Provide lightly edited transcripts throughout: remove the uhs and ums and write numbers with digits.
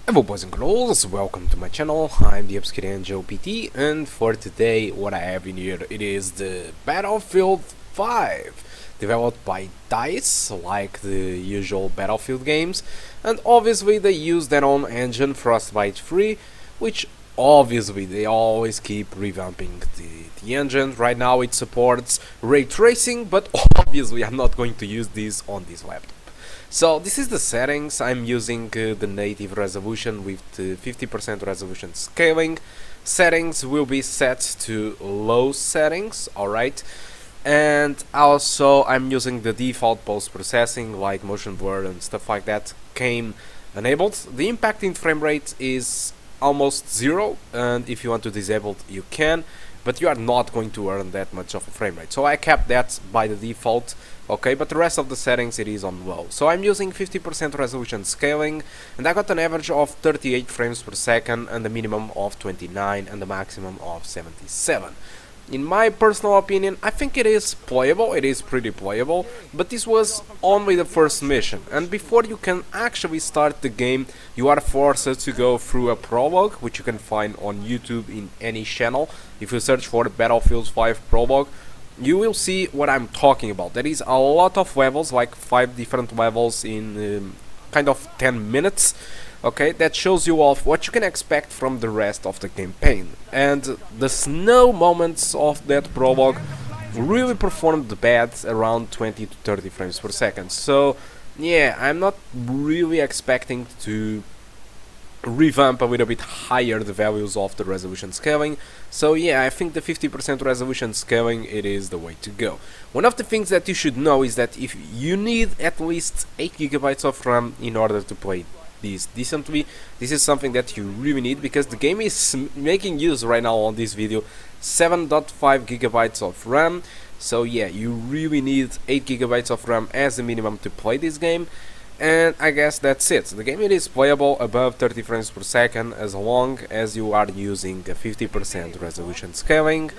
Hello boys and girls, welcome to my channel. I'm the Nvida GT, and for today what I have in here, it is the Battlefield 5, developed by DICE, like the usual Battlefield games, and obviously they use their own engine, Frostbite 3, which obviously they always keep revamping the engine. Right now it supports ray tracing, but obviously I'm not going to use this on this laptop. So this is the settings. I'm using the native resolution with the 50% resolution scaling. Settings will be set to low settings, alright. And also I'm using the default post-processing like motion blur and stuff like that came enabled. The impact in frame rate is almost zero, and if you want to disable it you can, but you are not going to earn that much of a frame rate. So I kept that by the default. Okay, but the rest of the settings it is on low. So I'm using 50% resolution scaling, and I got an average of 38 frames per second and a minimum of 29 and a maximum of 77. In my personal opinion, I think it is playable, it is pretty playable, but this was only the first mission, and before you can actually start the game, you are forced to go through a prologue, which you can find on YouTube in any channel. If you search for Battlefield 5 prologue, you will see what I'm talking about. There is a lot of levels, like 5 different levels in kind of 10 minutes. Okay, that shows you off what you can expect from the rest of the campaign. And the snow moments of that prologue really performed bad, around 20 to 30 frames per second. So yeah, I'm not really expecting to revamp a little bit higher the values of the resolution scaling. So yeah, I think the 50% resolution scaling, it is the way to go. One of the things that you should know is that if you need at least 8 GB of RAM in order to play this decently, this is something that you really need, because the game is making use right now on this video 7.5 GB of RAM. So yeah, you really need 8 GB of RAM as a minimum to play this game. And I guess that's it. The game is playable above 30 frames per second as long as you are using a 50% resolution scaling,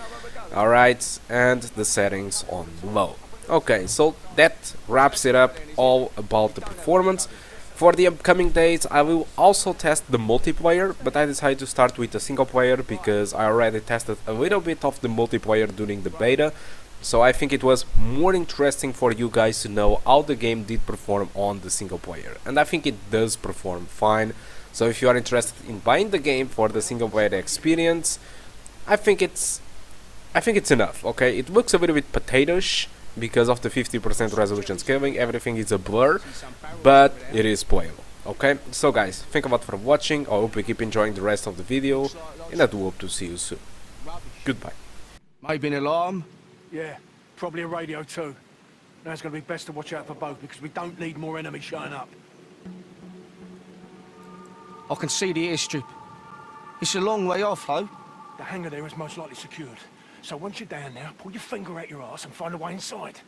alright, and the settings on low. Okay, so that wraps it up all about the performance. For the upcoming days I will also test the multiplayer, but I decided to start with the single player because I already tested a little bit of the multiplayer during the beta. So I think it was more interesting for you guys to know how the game did perform on the single player, and I think it does perform fine. So if you are interested in buying the game for the single player experience, I think it's enough. Okay, it looks a little bit potatoish because of the 50% resolution scaling. Everything is a blur, but it is playable. Okay, so guys, thank you a lot for watching. I hope you keep enjoying the rest of the video, and I do hope to see you soon. Goodbye. Maybe an alarm? Yeah, probably a radio too. Now it's going to be best to watch out for both, because we don't need more enemies showing up. I can see the airstrip. It's a long way off, though. The hangar there is most likely secured. So once you're down there, pull your finger out your arse and find a way inside.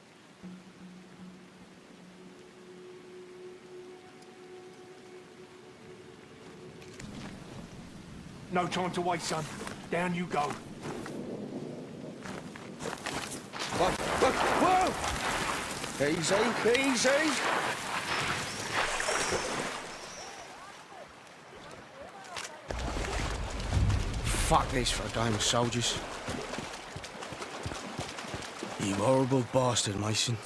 No time to wait, son. Down you go. Whoa! Easy, easy! Fuck this for a game of soldiers. You horrible bastard, Mason.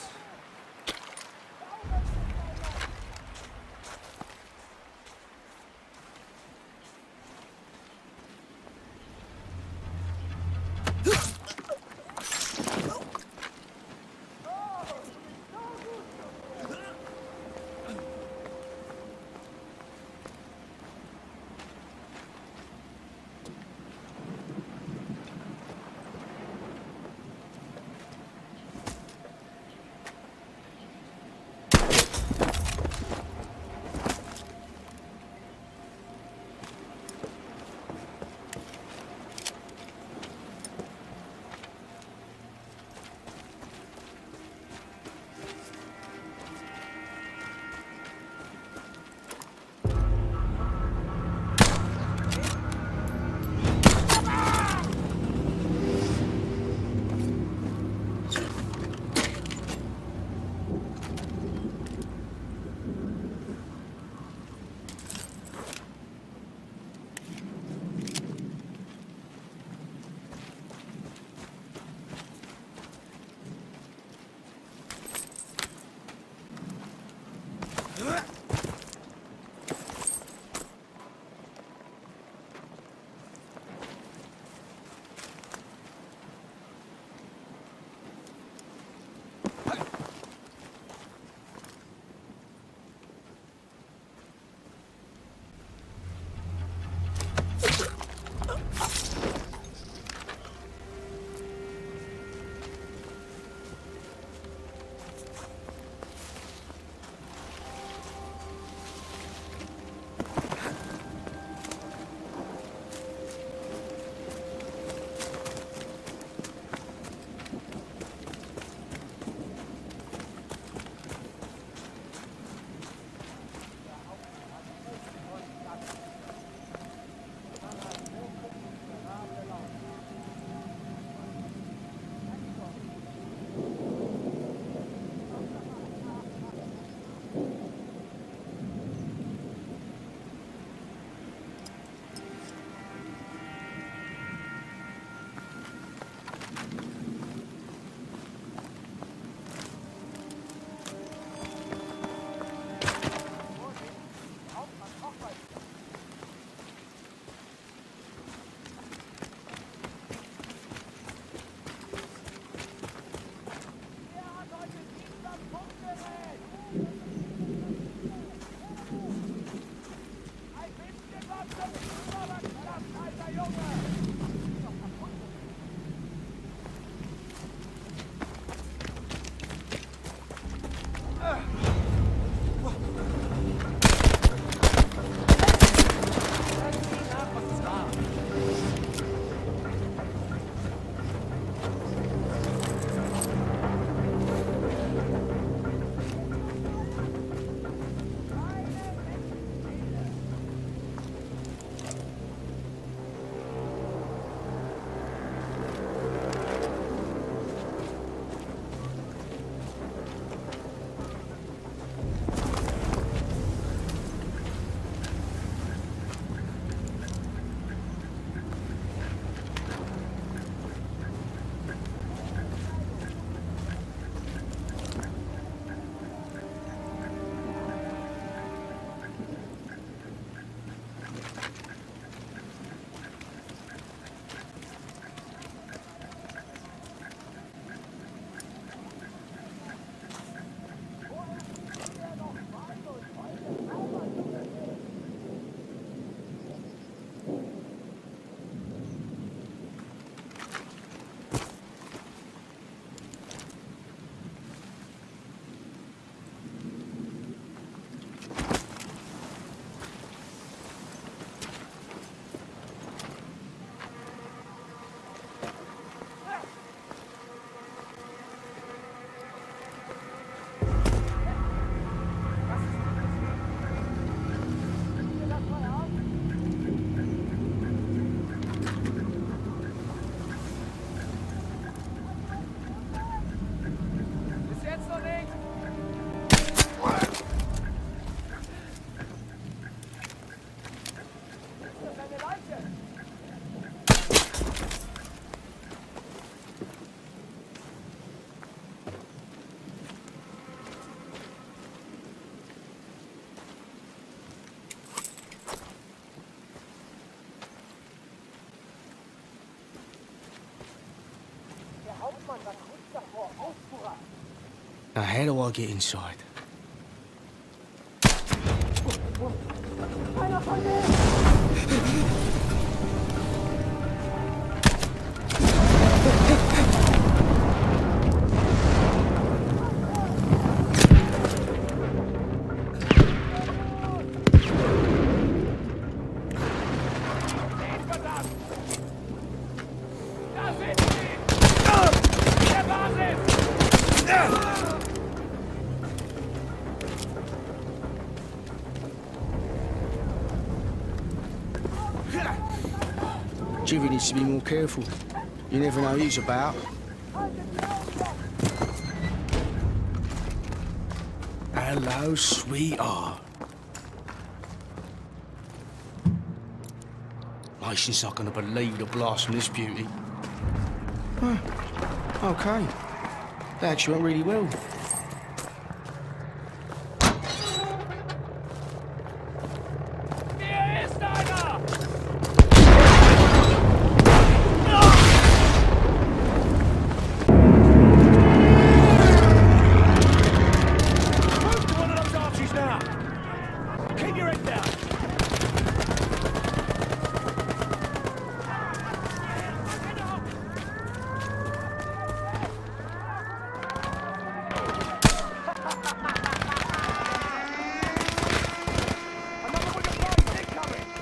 How do I get inside? Jimmy needs to be more careful. You never know who's about. Hello, sweetheart. Mason's not gonna believe the blast from this beauty. Huh. Okay. That actually went really well.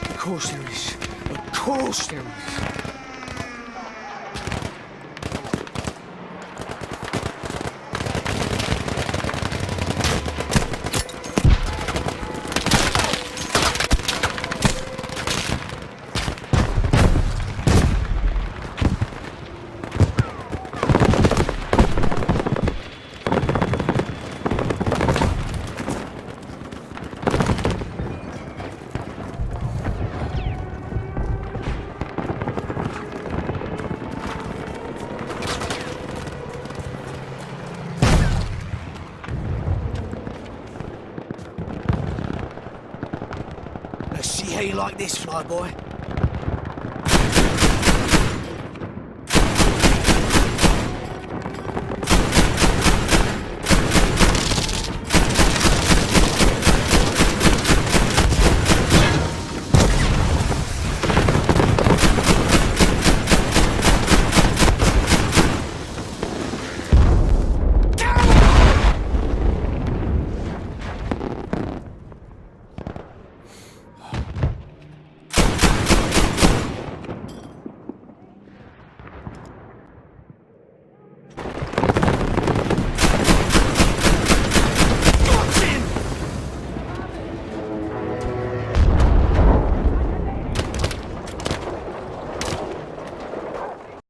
Of course there is. Of course there is. See how you like this, flyboy?